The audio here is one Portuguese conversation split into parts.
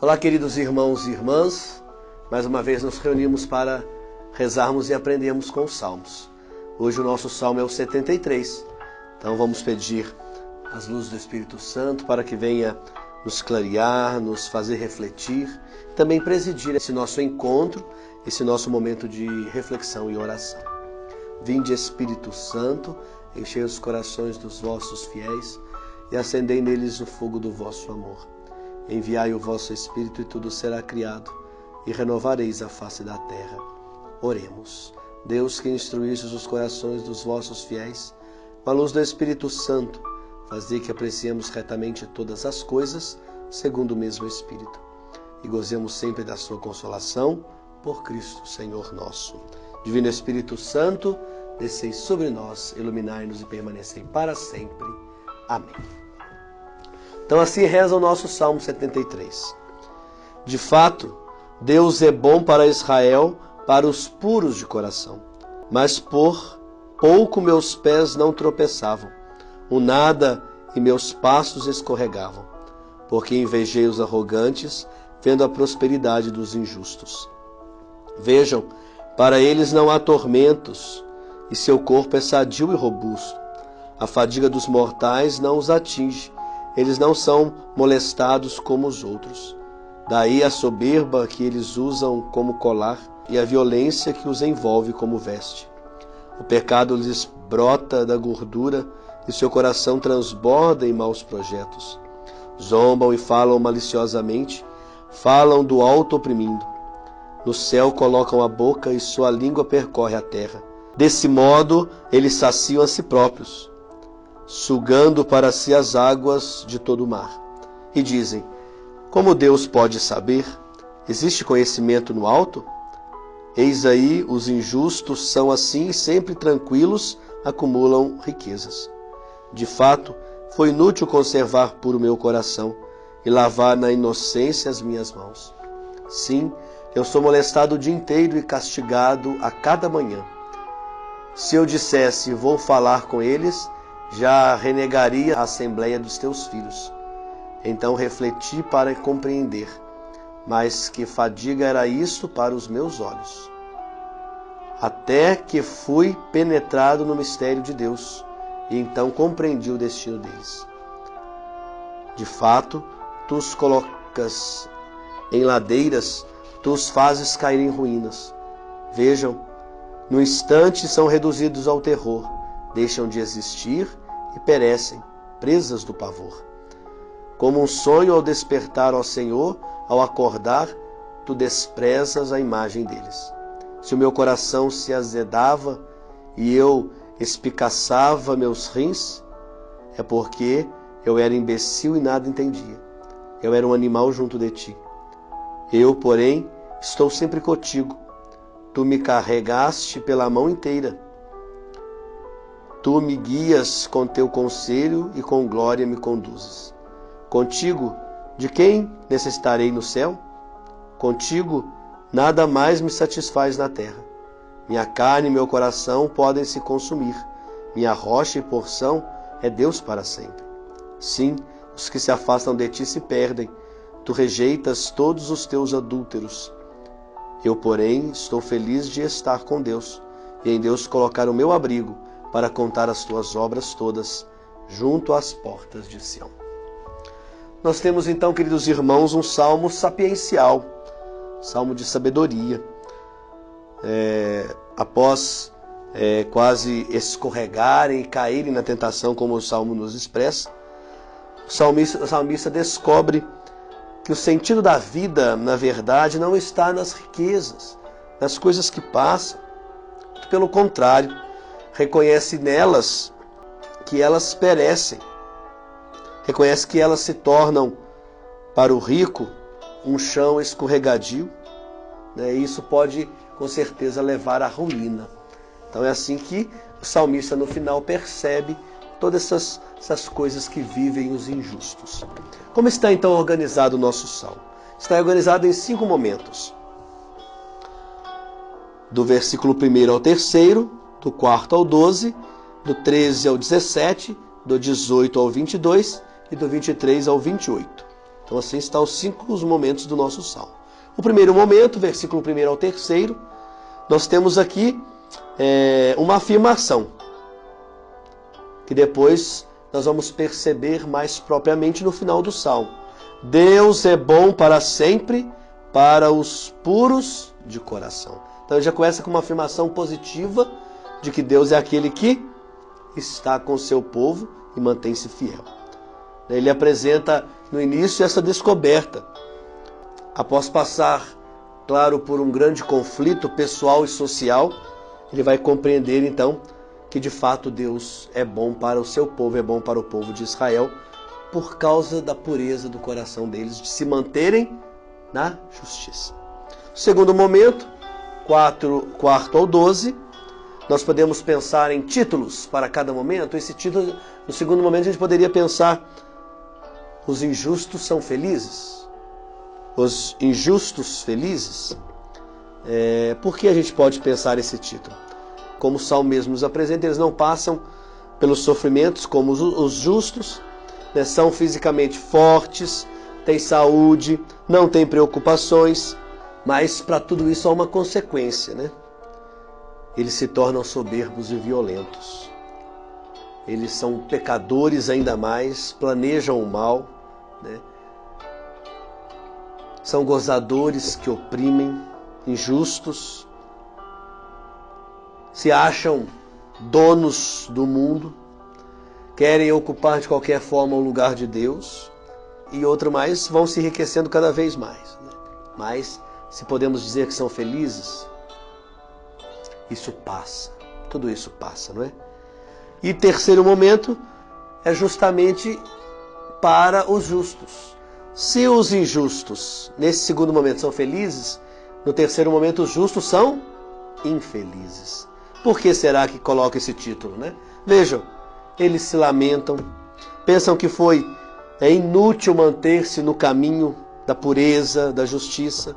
Olá, queridos irmãos e irmãs. Mais uma vez nos reunimos para rezarmos e aprendermos com os salmos. Hoje o nosso salmo é o 73. Então vamos pedir as luzes do Espírito Santo para que venha nos clarear, nos fazer refletir, também presidir esse nosso encontro, esse nosso momento de reflexão e oração. Vinde, Espírito Santo, enchei os corações dos vossos fiéis e acendei neles o fogo do vosso amor. Enviai o vosso Espírito e tudo será criado, e renovareis a face da terra. Oremos. Deus, que instruístes os corações dos vossos fiéis, com a luz do Espírito Santo, fazei que apreciemos retamente todas as coisas, segundo o mesmo Espírito, e gozemos sempre da sua consolação, por Cristo Senhor nosso. Divino Espírito Santo, descei sobre nós, iluminai-nos e permanecei para sempre. Amém. Então assim reza o nosso Salmo 73. De fato, Deus é bom para Israel, para os puros de coração. Mas por pouco meus pés não tropeçavam, o nada e meus passos escorregavam, porque invejei os arrogantes, vendo a prosperidade dos injustos. Vejam, para eles não há tormentos, e seu corpo é sadio e robusto. A fadiga dos mortais não os atinge, eles não são molestados como os outros. Daí a soberba que eles usam como colar e a violência que os envolve como veste. O pecado lhes brota da gordura e seu coração transborda em maus projetos. Zombam e falam maliciosamente, falam do alto oprimindo. No céu colocam a boca e sua língua percorre a terra. Desse modo eles saciam a si próprios, sugando para si as águas de todo o mar. E dizem: como Deus pode saber? Existe conhecimento no alto? Eis aí, os injustos são assim, sempre tranquilos, acumulam riquezas. De fato, foi inútil conservar puro meu coração e lavar na inocência as minhas mãos. Sim, eu sou molestado o dia inteiro e castigado a cada manhã. Se eu dissesse, vou falar com eles, já renegaria a assembleia dos teus filhos. Então refleti para compreender, mas que fadiga era isso para os meus olhos. Até que fui penetrado no mistério de Deus, e então compreendi o destino deles. De fato, tu os colocas em ladeiras, tu os fazes cair em ruínas. Vejam, no instante são reduzidos ao terror, deixam de existir e perecem, presas do pavor. Como um sonho ao despertar, ó Senhor, ao acordar, tu desprezas a imagem deles. Se o meu coração se azedava e eu espicaçava meus rins, é porque eu era imbecil e nada entendia. Eu era um animal junto de ti. Eu, porém, estou sempre contigo. Tu me carregaste pela mão inteira. Tu me guias com teu conselho e com glória me conduzes. Contigo, de quem necessitarei no céu? Contigo, nada mais me satisfaz na terra. Minha carne e meu coração podem se consumir. Minha rocha e porção é Deus para sempre. Sim, os que se afastam de ti se perdem. Tu rejeitas todos os teus adúlteros. Eu, porém, estou feliz de estar com Deus e em Deus colocar o meu abrigo para contar as tuas obras todas junto às portas de Sião. Nós temos então, queridos irmãos, um salmo sapiencial, salmo de sabedoria. Após quase escorregarem e caírem na tentação, como o salmo nos expressa, o salmista descobre que o sentido da vida, na verdade, não está nas riquezas, nas coisas que passam. Pelo contrário, reconhece nelas que elas perecem. Reconhece que elas se tornam, para o rico, um chão escorregadio, né? E isso pode, com certeza, levar à ruína. Então é assim que o salmista, no final, percebe todas essas coisas que vivem os injustos. Como está, então, organizado o nosso salmo? Está organizado em 5 momentos. Do versículo 1 ao 3º, do 4 ao 12, do 13 ao 17, do 18 ao 22 e do 23 ao 28. Então assim estão os 5 momentos do nosso salmo. O primeiro momento, versículo 1 ao 3, nós temos aqui uma afirmação, que depois nós vamos perceber mais propriamente no final do salmo. Deus é bom para sempre, para os puros de coração. Então ele já começa com uma afirmação positiva de que Deus é aquele que está com o seu povo e mantém-se fiel. Ele apresenta no início essa descoberta. Após passar, claro, por um grande conflito pessoal e social, ele vai compreender então que de fato Deus é bom para o seu povo, é bom para o povo de Israel, por causa da pureza do coração deles, de se manterem na justiça. Segundo momento, 4 ao 12, nós podemos pensar em títulos para cada momento. Esse título, no segundo momento, a gente poderia pensar: os injustos são felizes? Os injustos felizes? Por que a gente pode pensar esse título? Como o Salmo mesmo nos apresenta, eles não passam pelos sofrimentos como os justos, né? São fisicamente fortes, têm saúde, não têm preocupações, mas para tudo isso há uma consequência, né? Eles se tornam soberbos e violentos. Eles são pecadores ainda mais, planejam o mal, né? São gozadores que oprimem, injustos, se acham donos do mundo, querem ocupar de qualquer forma o lugar de Deus, e outro mais, vão se enriquecendo cada vez mais, né? Mas, se podemos dizer que são felizes, isso passa, tudo isso passa, não é? E terceiro momento é justamente para os justos. Se os injustos, nesse segundo momento, são felizes, no terceiro momento os justos são infelizes. Por que será que coloca esse título, né? Vejam, eles se lamentam, pensam que foi inútil manter-se no caminho da pureza, da justiça.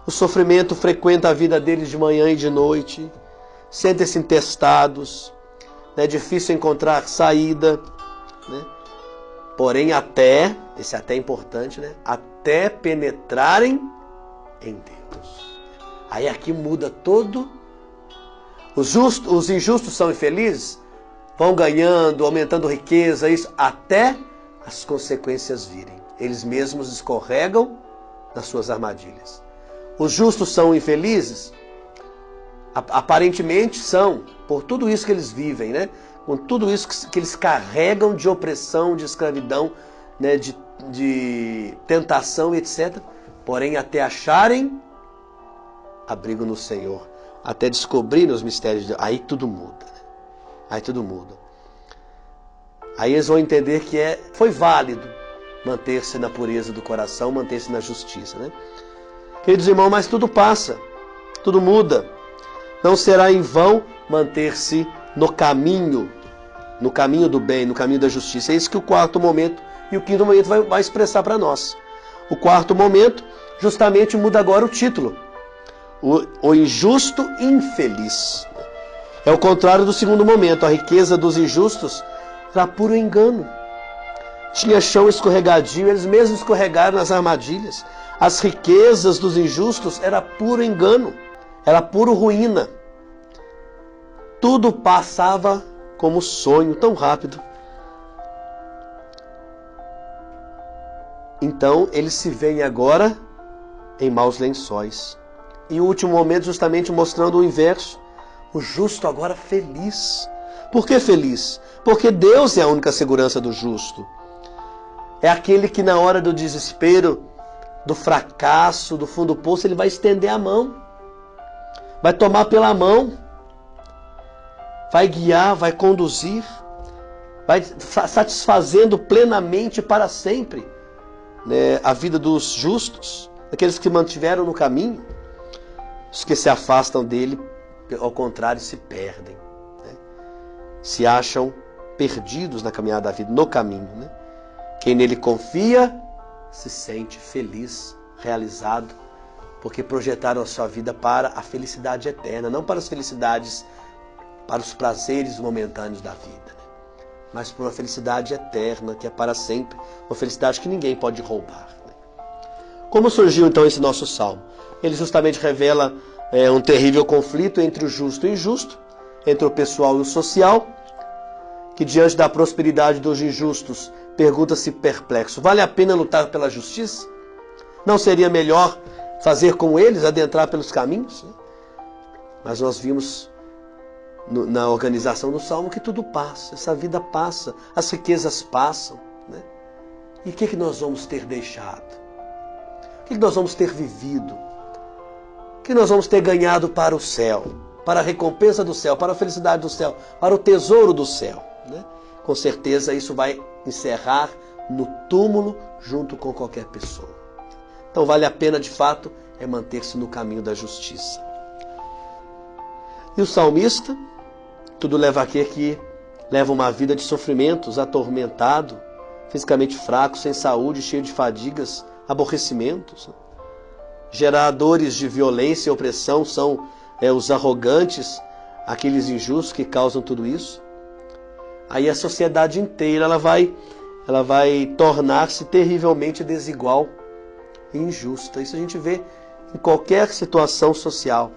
O sofrimento frequenta a vida deles de manhã e de noite, sentem-se entestados, é difícil encontrar saída, né? Porém esse até é importante, né? Até penetrarem em Deus. Aí aqui muda todo. Os injustos são infelizes, vão ganhando, aumentando riqueza, isso, até as consequências virem. Eles mesmos escorregam nas suas armadilhas. Os justos são infelizes? Aparentemente são, por tudo isso que eles vivem, né? Com tudo isso que eles carregam de opressão, de escravidão, né? de tentação, etc. Porém, até acharem abrigo no Senhor, até descobrirem os mistérios de Deus, aí tudo muda, né? Aí tudo muda. Aí eles vão entender que foi válido manter-se na pureza do coração, manter-se na justiça, né? Queridos irmãos, mas tudo passa, tudo muda. Não será em vão manter-se no caminho do bem, no caminho da justiça. É isso que o quarto momento e o quinto momento vai expressar para nós. O quarto momento justamente muda agora o título. O injusto infeliz. É o contrário do segundo momento. A riqueza dos injustos era puro engano. Tinha chão escorregadio, eles mesmos escorregaram nas armadilhas. As riquezas dos injustos era puro engano, era puro ruína. Tudo passava como sonho, tão rápido. Então, eles se veem agora em maus lençóis. E o último momento, justamente mostrando o inverso. O justo agora feliz. Por que feliz? Porque Deus é a única segurança do justo. É aquele que na hora do desespero, do fracasso, do fundo do poço, ele vai estender a mão. Vai tomar pela mão. Vai guiar, vai conduzir. Vai satisfazendo plenamente para sempre, né, a vida dos justos. Aqueles que se mantiveram no caminho. Os que se afastam dele, ao contrário, se perdem, né? Se acham perdidos na caminhada da vida, no caminho, né? Quem nele confia se sente feliz, realizado, porque projetaram a sua vida para a felicidade eterna, não para as felicidades, para os prazeres momentâneos da vida, né? Mas por uma felicidade eterna, que é para sempre, uma felicidade que ninguém pode roubar, né? Como surgiu então esse nosso salmo? Ele justamente revela um terrível conflito entre o justo e o injusto, entre o pessoal e o social, que diante da prosperidade dos injustos pergunta-se perplexo: vale a pena lutar pela justiça? Não seria melhor fazer como eles, adentrar pelos caminhos? Mas nós vimos na organização do salmo que tudo passa, essa vida passa, as riquezas passam, né? E o que nós vamos ter deixado? O que nós vamos ter vivido? O que nós vamos ter ganhado para o céu? Para a recompensa do céu, para a felicidade do céu, para o tesouro do céu, né? Com certeza isso vai encerrar no túmulo junto com qualquer pessoa. Então vale a pena de fato manter-se no caminho da justiça. E o salmista, tudo leva a crer que leva uma vida de sofrimentos, atormentado, fisicamente fraco, sem saúde, cheio de fadigas, aborrecimentos. Geradores de violência e opressão são os arrogantes, aqueles injustos que causam tudo isso. Aí a sociedade inteira ela vai tornar-se terrivelmente desigual e injusta. Isso a gente vê em qualquer situação social.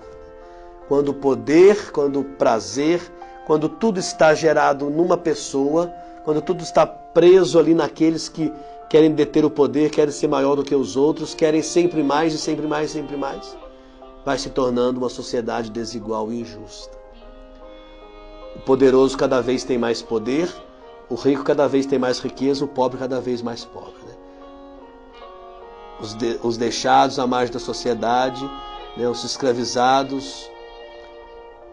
Quando o poder, quando o prazer, quando tudo está gerado numa pessoa, quando tudo está preso ali naqueles que querem deter o poder, querem ser maior do que os outros, querem sempre mais e sempre mais e sempre mais, vai se tornando uma sociedade desigual e injusta. O poderoso cada vez tem mais poder, o rico cada vez tem mais riqueza, o pobre cada vez mais pobre, né? Os deixados à margem da sociedade, né, os escravizados,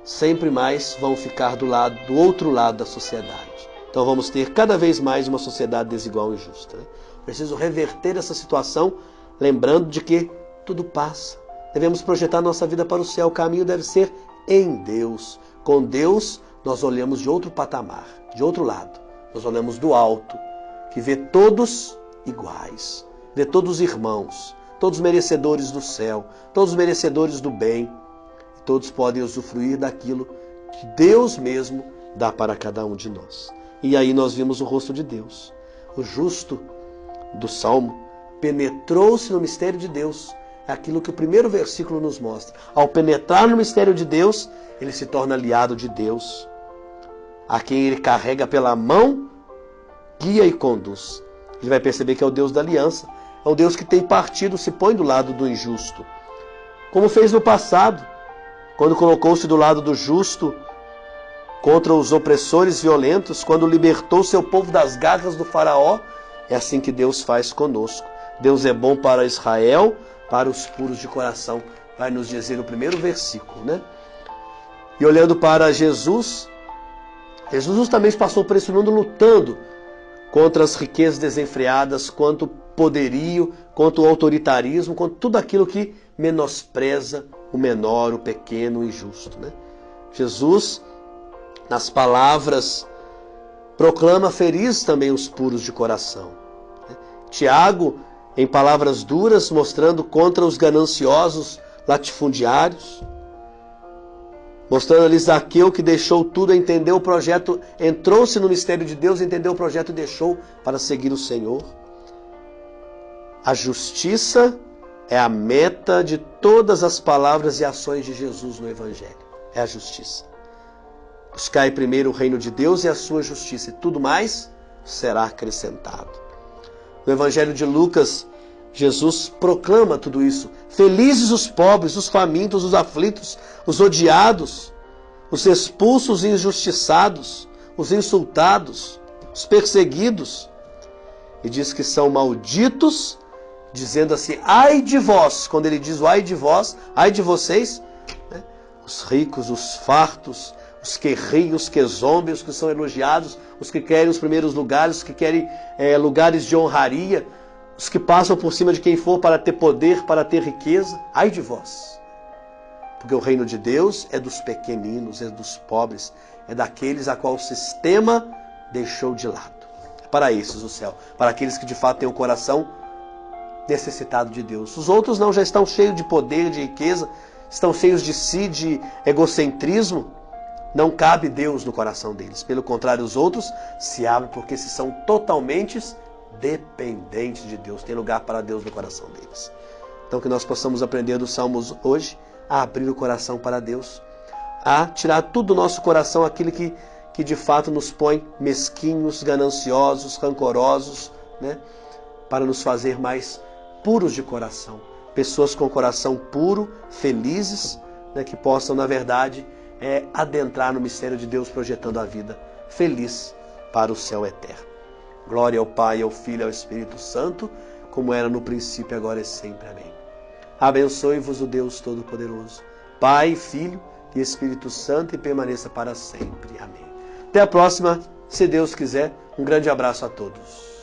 sempre mais vão ficar do outro lado da sociedade. Então vamos ter cada vez mais uma sociedade desigual e injusta, né? Preciso reverter essa situação, lembrando de que tudo passa. Devemos projetar nossa vida para o céu. O caminho deve ser em Deus. Com Deus, nós olhamos de outro patamar, de outro lado. Nós olhamos do alto, que vê todos iguais, vê todos irmãos, todos merecedores do céu, todos merecedores do bem. E todos podem usufruir daquilo que Deus mesmo dá para cada um de nós. E aí nós vimos o rosto de Deus. O justo do Salmo penetrou-se no mistério de Deus. É aquilo que o primeiro versículo nos mostra. Ao penetrar no mistério de Deus, ele se torna aliado de Deus, a quem ele carrega pela mão, guia e conduz. Ele vai perceber que é o Deus da aliança. É um Deus que tem partido, se põe do lado do injusto. Como fez no passado, quando colocou-se do lado do justo contra os opressores violentos, quando libertou seu povo das garras do faraó. É assim que Deus faz conosco. Deus é bom para Israel, para os puros de coração, vai nos dizer no primeiro versículo, né? E olhando para Jesus, Jesus justamente passou por esse mundo lutando contra as riquezas desenfreadas, contra o poderio, contra o autoritarismo, contra tudo aquilo que menospreza o menor, o pequeno, o injusto, né? Jesus, nas palavras, proclama felizes também os puros de coração. Tiago, em palavras duras, mostrando contra os gananciosos latifundiários, mostrando ali Zaqueu, que deixou tudo, entendeu o projeto, entrou-se no mistério de Deus, entendeu o projeto e deixou para seguir o Senhor. A justiça é a meta de todas as palavras e ações de Jesus no Evangelho. É a justiça. Buscai primeiro o reino de Deus e a sua justiça, e tudo mais será acrescentado. No Evangelho de Lucas, Jesus proclama tudo isso. Felizes os pobres, os famintos, os aflitos, os odiados, os expulsos e injustiçados, os insultados, os perseguidos. E diz que são malditos, dizendo assim, ai de vós. Quando ele diz o ai de vós, ai de vocês, né? Os ricos, os fartos, os que riem, os que zombem, os que são elogiados, os que querem os primeiros lugares, os que querem lugares de honraria, os que passam por cima de quem for para ter poder, para ter riqueza. Ai de vós! Porque o reino de Deus é dos pequeninos, é dos pobres, é daqueles a qual o sistema deixou de lado. É para esses o céu, para aqueles que de fato têm o coração necessitado de Deus. Os outros não, já estão cheios de poder, de riqueza, estão cheios de si, de egocentrismo. Não cabe Deus no coração deles. Pelo contrário, os outros se abrem porque se são totalmente dependentes de Deus. Tem lugar para Deus no coração deles. Então que nós possamos aprender dos Salmos hoje a abrir o coração para Deus, a tirar tudo do nosso coração aquilo que de fato nos põe mesquinhos, gananciosos, rancorosos, né? Para nos fazer mais puros de coração. Pessoas com coração puro, felizes, né? Que possam, na verdade, adentrar no mistério de Deus, projetando a vida feliz para o céu eterno. Glória ao Pai, ao Filho e ao Espírito Santo, como era no princípio, agora e sempre. Amém. Abençoe-vos o Deus Todo-Poderoso, Pai, Filho e Espírito Santo, e permaneça para sempre. Amém. Até a próxima, se Deus quiser. Um grande abraço a todos.